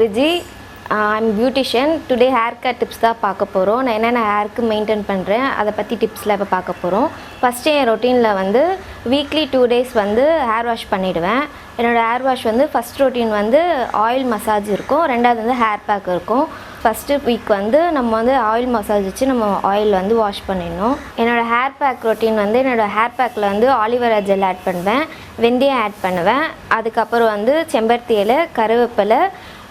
Viji. I'm beautician. Today haircut tips தான் பார்க்க போறோம். நான் என்னென்ன ஹேருக்கு மெயின்டைன் பண்றேன் அதை பத்தி டிப்ஸ்ல இப்ப பார்க்க போறோம். ஃபர்ஸ்ட் என் ரொட்டீன்ல வந்து வீக்லி 2 days வந்து ஹேர் வாஷ் பண்ணிடுவேன். என்னோட ஹேர் வாஷ் வந்து ஃபர்ஸ்ட் ரொட்டீன் வந்து ஆயில் மசாஜ் இருக்கும். ரெண்டாவது வந்து ஹேர் பேக் இருக்கும். ஃபர்ஸ்ட் வீக் வந்து நம்ம வந்து ஆயில் மசாஜ் வச்சு நம்ம ஆயில் வந்து வாஷ் பண்ணிடணும். என்னோட ஹேர் பேக் ரொட்டீன் வந்து என்னோட ஹேர் பேக்கில் வந்து ஆலிவேரா ஜெல் ஆட் பண்ணுவேன், வெந்தயம் ஆட் பண்ணுவேன், அதுக்கப்புறம் வந்து செம்பருத்தி இலை, கருவேப்பிலை,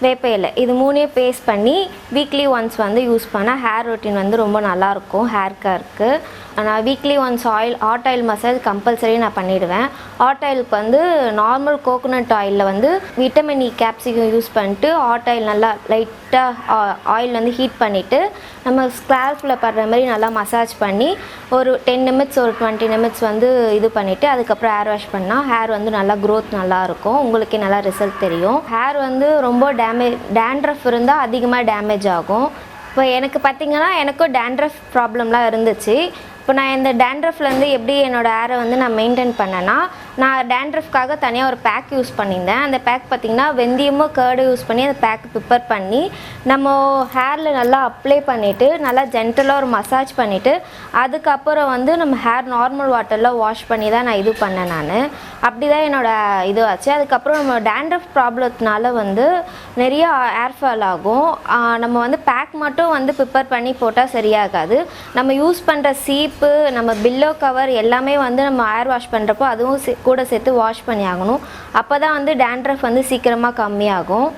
வேப்ப இலை இது மூணையும் பேஸ்ட் பண்ணி வீக்லி ஒன்ஸ் வந்து யூஸ் பண்ணால் ஹேர் ரொட்டீன் வந்து ரொம்ப நல்லாயிருக்கும் ஹேர் கேருக்கு. நான் weekly once hot oil massage compulsory நான் பண்ணிவிடுவேன். ஹாட் ஆயிலுக்கு வந்து நார்மல் கோகோனட் ஆயிலில் வந்து விட்டமின் இ கேப்சிகம் யூஸ் பண்ணிட்டு ஹாட் ஆயில் நல்லா லைட்டாக ஆயில் வந்து ஹீட் பண்ணிவிட்டு நம்ம ஸ்கால்ஃபில் படுற மாதிரி நல்லா மசாஜ் பண்ணி ஒரு 10 minutes ஒரு 20 minutes வந்து இது பண்ணிவிட்டு அதுக்கப்புறம் ஹேர் வாஷ் பண்ணால் ஹேர் வந்து நல்லா க்ரோத் நல்லாயிருக்கும். உங்களுக்கே நல்லா ரிசல்ட் தெரியும். ஹேர் வந்து ரொம்ப dandruff இருந்தால் அதிகமாக டேமேஜ் ஆகும். இப்போ எனக்கு பார்த்திங்கன்னா எனக்கும் dandruff ப்ராப்ளம்லாம் இருந்துச்சு. இப்போ நான் இந்த dandruffலேருந்து எப்படி என்னோடய ஹேரை வந்து நான் மெயின்டைன் பண்ணேன்னா, நான் dandruffக்காக தனியாக ஒரு பேக் யூஸ் பண்ணியிருந்தேன். அந்த பேக் பார்த்திங்கன்னா வெந்தயமும் கேர்டு யூஸ் பண்ணி அந்த பேக் ப்ரிப்பேர் பண்ணி நம்ம ஹேரில் நல்லா அப்ளை பண்ணிவிட்டு நல்லா ஜென்டலாக ஒரு மசாஜ் பண்ணிவிட்டு அதுக்கப்புறம் வந்து நம்ம ஹேர் நார்மல் வாட்டரில் வாஷ் பண்ணி தான் நான் இது பண்ணேன். நான் அப்படி தான் என்னோடய இது ஆச்சு. அதுக்கப்புறம் நம்ம dandruff ப்ராப்ளத்தினால வந்து நிறைய ஹேர் ஃபால் ஆகும். நம்ம வந்து பேக் மட்டும் வந்து ப்ரிப்பேர் பண்ணி போட்டால் சரியாகாது. நம்ம யூஸ் பண்ணுற சீப்பு, நம்ம பில்லோ கவர் எல்லாமே வந்து நம்ம ஹேர் வாஷ் பண்ணுறப்போ அதுவும் கூட சேர்த்து வாஷ் பண்ணி ஆகணும். அப்போ தான் வந்து dandruff வந்து சீக்கிரமாக கம்மியாகும்.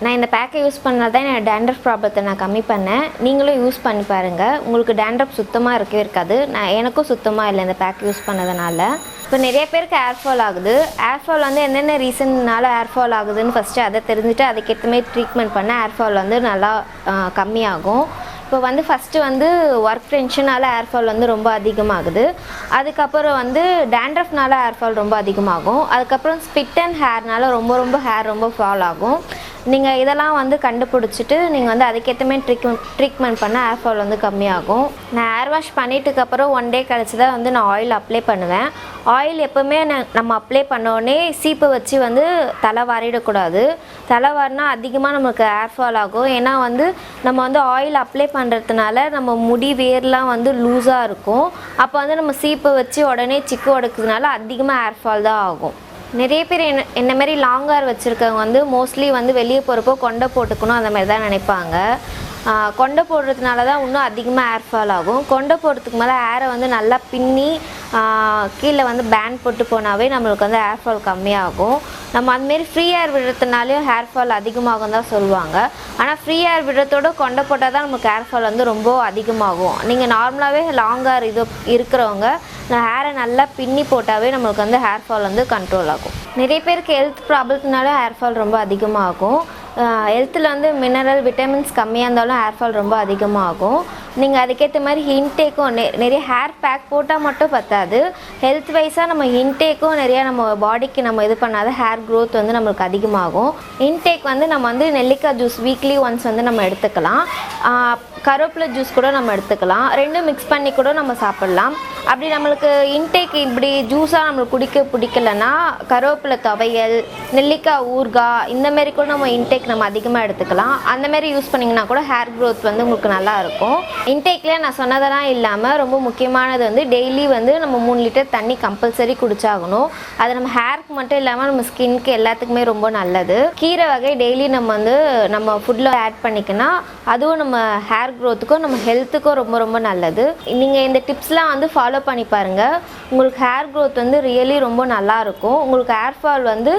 நான் இந்த பேக்கை யூஸ் பண்ணால் தான் என்னோடய dandruff ப்ராப்ளத்தை நான் கம்மி பண்ணேன். நீங்களும் யூஸ் பண்ணி பாருங்கள். உங்களுக்கு dandruff சுத்தமாக இருக்கவே இருக்காது. எனக்கும் சுத்தமாக இல்லை இந்த பேக் யூஸ் பண்ணதுனால. இப்போ நிறைய பேருக்கு ஹேர் ஃபால் ஆகுது. ஹேர் ஃபால் வந்து என்னென்ன ரீசன்னால ஹேர் ஃபால் ஆகுதுன்னு ஃபஸ்ட்டு அதை தெரிஞ்சுட்டு அதுக்கேற்ற மாதிரி ட்ரீட்மெண்ட் பண்ண ஹேர் ஃபால் வந்து நல்லா கம்மியாகும். இப்போ வந்து ஃபஸ்ட்டு வந்து ஒர்க் டென்ஷனால் ஹேர் ஃபால் வந்து ரொம்ப அதிகமாகுது. அதுக்கப்புறம் வந்து dandruffனால ஹேர் ஃபால் ரொம்ப அதிகமாகும். அதுக்கப்புறம் ஸ்பிட் அண்ட் ஹேர்னால ரொம்ப ஹேர் ரொம்ப ஃபால் ஆகும். நீங்கள் இதெல்லாம் வந்து கண்டுபிடிச்சிட்டு நீங்கள் வந்து அதுக்கேற்ற மாதிரி ட்ரீட்மெண்ட் பண்ண ஹேர் ஃபால் வந்து கம்மியாகும். நான் ஹேர் வாஷ் பண்ணிட்டுக்கப்புறம் 1 day கழிச்சு தான் வந்து நான் ஆயில் அப்ளை பண்ணுவேன். ஆயில் எப்போவுமே நம்ம அப்ளை பண்ணோடனே சீப்பை வச்சு வந்து தலை வாரிடக்கூடாது. தலை வாரினா அதிகமாக நமக்கு ஹேர் ஃபால் ஆகும். ஏன்னா வந்து நம்ம வந்து ஆயில் அப்ளை பண்ணுறதுனால நம்ம முடி வேர்லாம் வந்து லூஸாக இருக்கும். அப்போ வந்து நம்ம சீப்பை வச்சு உடனே சிக்கு உடைக்கிறதுனால அதிகமாக ஹேர் ஃபால் தான் ஆகும். நிறைய பேர் என்ன மாதிரி லாங் ஹேர் வச்சுருக்கவங்க வந்து மோஸ்ட்லி வந்து வெளியே போகிறப்போ கொண்டை போட்டுக்கணும் அந்த மாதிரி தான் நினைப்பாங்க. கொண்டை போடுறதுனால தான் இன்னும் அதிகமாக ஹேர் ஃபால் ஆகும். கொண்டை போடுறதுக்கு மேலே ஹேரை வந்து நல்லா பின்னி கீழே வந்து பேண்ட் போட்டு போனாவே நம்மளுக்கு வந்து ஹேர் ஃபால் கம்மியாகும். நம்ம அதுமாரி ஃப்ரீ ஹேர் விடுறதுனாலையும் ஹேர் ஃபால் அதிகமாகும் தான் சொல்லுவாங்க. ஆனால் ஃப்ரீ ஹேர் விடுறதோட கொண்டை போட்டால் தான் நமக்கு ஹேர் ஃபால் வந்து ரொம்ப அதிகமாகும். நீங்கள் நார்மலாகவே லாங் ஹேர் இது இருக்கிறவங்க ஹேரை நல்லா பின்னி போட்டாவே நம்மளுக்கு வந்து ஹேர் ஃபால் வந்து கண்ட்ரோல் ஆகும். நிறைய பேருக்கு ஹெல்த் ப்ராப்ளத்தினால ஹேர் ஃபால் ரொம்ப அதிகமாகும். ஹெல்த்தில் வந்து மினரல் விட்டமின்ஸ் கம்மியாக இருந்தாலும் ஹேர் ஃபால் ரொம்ப அதிகமாகும். நீங்கள் அதுக்கேற்ற மாதிரி இன்டேக்கும் நிறைய ஹேர் பேக் போட்டால் மட்டும் பத்தாது. ஹெல்த் வைஸாக நம்ம இன்டேக்கும் நிறையா நம்ம பாடிக்கு நம்ம இது பண்ணாத ஹேர் க்ரோத் வந்து நம்மளுக்கு அதிகமாகும். இன்டேக் வந்து நம்ம வந்து நெல்லிக்காய் ஜூஸ் வீக்லி ஒன்ஸ் வந்து நம்ம எடுத்துக்கலாம். கருவேப்பிலை ஜூஸ் கூட நம்ம எடுத்துக்கலாம். ரெண்டும் மிக்ஸ் பண்ணி கூட நம்ம சாப்பிட்லாம். அப்படி நம்மளுக்கு இன்டேக் இப்படி ஜூஸாக நம்மளுக்கு குடிக்க பிடிக்கலன்னா கருவேப்பிலை துவையல், நெல்லிக்காய் ஊறுகாய் இந்தமாரி கூட நம்ம இன்டேக் நம்ம அதிகமாக எடுத்துக்கலாம். அந்தமாரி யூஸ் பண்ணிங்கன்னா கூட ஹேர் க்ரோத் வந்து உங்களுக்கு நல்லாயிருக்கும். இன்டேக்லேயே நான் சொன்னதெல்லாம் இல்லாமல் ரொம்ப முக்கியமானது வந்து டெய்லி வந்து நம்ம 3 லிட்டர் தண்ணி கம்பல்சரி குடிச்சாகணும். அது நம்ம ஹேருக்கு மட்டும் இல்லாமல் நம்ம ஸ்கின்க்கு எல்லாத்துக்குமே ரொம்ப நல்லது. கீரை வகை டெய்லி நம்ம வந்து நம்ம ஃபுட்டில் ஆட் பண்ணிக்கன்னா அதுவும் நம்ம ஹேர் க்ரோத்துக்கும் நம்ம ஹெல்த்துக்கும் ரொம்ப நல்லது. நீங்கள் இந்த டிப்ஸ்லாம் வந்து ஃபாலோ பண்ணி பாருங்கள். உங்களுக்கு ஹேர் க்ரோத் வந்து ரியலி ரொம்ப நல்லாயிருக்கும். உங்களுக்கு ஹேர் ஃபால் வந்து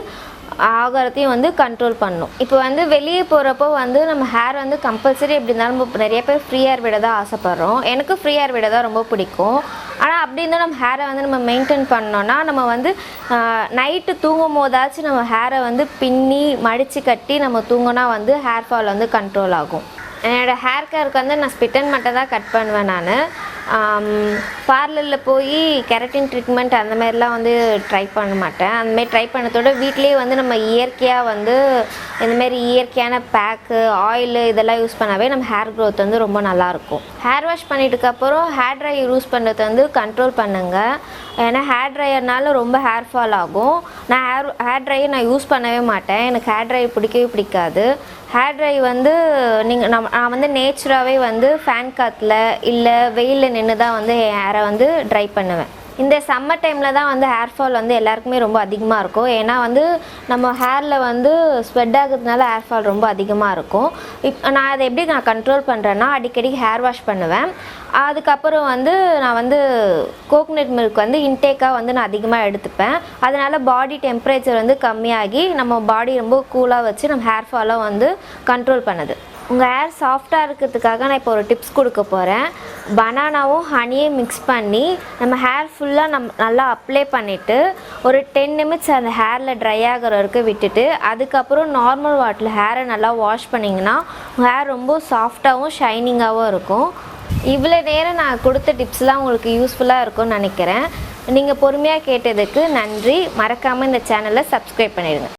ஆகிறதையும் வந்து கண்ட்ரோல் பண்ணும். இப்போ வந்து வெளியே போகிறப்போ வந்து நம்ம ஹேர் வந்து கம்பல்சரி எப்படி இருந்தாலும் நம்ம நிறைய பேர் ஃப்ரீ ஹேர் விட தான் ஆசைப்பட்றோம். எனக்கு ஃப்ரீ ஹேர் விட தான் ரொம்ப பிடிக்கும். ஆனால் அப்படி இருந்தால் நம்ம ஹேரை வந்து நம்ம மெயின்டைன் பண்ணோன்னா நம்ம வந்து நைட்டு தூங்கும் போதாச்சும் நம்ம ஹேரை வந்து பின்னி மடித்து கட்டி நம்ம தூங்கினா வந்து ஹேர் ஃபால் வந்து கண்ட்ரோல் ஆகும். என்னோடய ஹேர் கேருக்கு வந்து நான் ஸ்பிட்டன் மட்டும் தான் கட் பண்ணுவேன். நான் பார்லரில் போய் கெரட்டின் ட்ரீட்மெண்ட் அந்த மாதிரிலாம் வந்து ட்ரை பண்ண மாட்டேன். அந்தமாரி ட்ரை பண்ணதோட வீட்லேயே வந்து நம்ம இயற்கையாக வந்து இந்தமாரி இயற்கையான பேக்கு ஆயிலு இதெல்லாம் யூஸ் பண்ணாவே நம்ம ஹேர் க்ரோத் வந்து ரொம்ப நல்லாயிருக்கும். ஹேர் வாஷ் பண்ணிட்டுக்கப்புறம் ஹேர் ட்ரையர் யூஸ் பண்ணுறது வந்து கண்ட்ரோல் பண்ணுங்கள். ஏன்னா ஹேர் ட்ரையர்னால ரொம்ப ஹேர் ஃபால் ஆகும். நான் ஹேர் ட்ரையர் நான் யூஸ் பண்ணவே மாட்டேன். எனக்கு ஹேர் ட்ரையர் பிடிக்கவே பிடிக்காது. ஹேர் ட்ரை வந்து நான் வந்து நேச்சுராகவே வந்து ஃபேன் காற்றுல இல்லை வெயிலில் நின்று தான் வந்து என் ஹேரை வந்து ட்ரை பண்ணுவேன். இந்த சம்மர் டைமில் தான் வந்து ஹேர் ஃபால் வந்து எல்லாருக்குமே ரொம்ப அதிகமாக இருக்கும். ஏன்னா வந்து நம்ம ஹேரில் வந்து ஸ்வெட் ஆகுறதுனால ஹேர் ஃபால் ரொம்ப அதிகமாக இருக்கும். நான் அதை எப்படி கண்ட்ரோல் பண்ணுறேன்னா, அடிக்கடி ஹேர் வாஷ் பண்ணுவேன். அதுக்கப்புறம் வந்து நான் வந்து கோகனட் மில்க் வந்து இன்டேக்காக வந்து நான் அதிகமாக எடுத்துப்பேன். அதனால் பாடி டெம்பரேச்சர் வந்து கம்மியாகி நம்ம பாடி ரொம்ப கூலாக வச்சு நம்ம ஹேர் ஃபாலை வந்து கண்ட்ரோல் பண்ணுது. உங்கள் ஹேர் சாஃப்டாக இருக்கிறதுக்காக நான் இப்போ ஒரு டிப்ஸ் கொடுக்க போகிறேன். பனானாவும் ஹனியும் மிக்ஸ் பண்ணி நம்ம ஹேர் ஃபுல்லாக நல்லா அப்ளை பண்ணிவிட்டு ஒரு 10 நிமிட்ஸ் அந்த ஹேரில் ட்ரை ஆகிற வரைக்கும் விட்டுட்டு அதுக்கப்புறம் நார்மல் வாட்டரில் ஹேரை நல்லா வாஷ் பண்ணிங்கன்னா உங்கள் ஹேர் ரொம்ப சாஃப்டாகவும் ஷைனிங்காகவும் இருக்கும். இவ்வளோ நேரம் நான் கொடுத்த டிப்ஸ்லாம் உங்களுக்கு யூஸ்ஃபுல்லாக இருக்கும்னு நினைக்கிறேன். நீங்கள் பொறுமையாக கேட்டதுக்கு நன்றி. மறக்காமல் இந்த சேனலை சப்ஸ்கிரைப் பண்ணிடுங்க.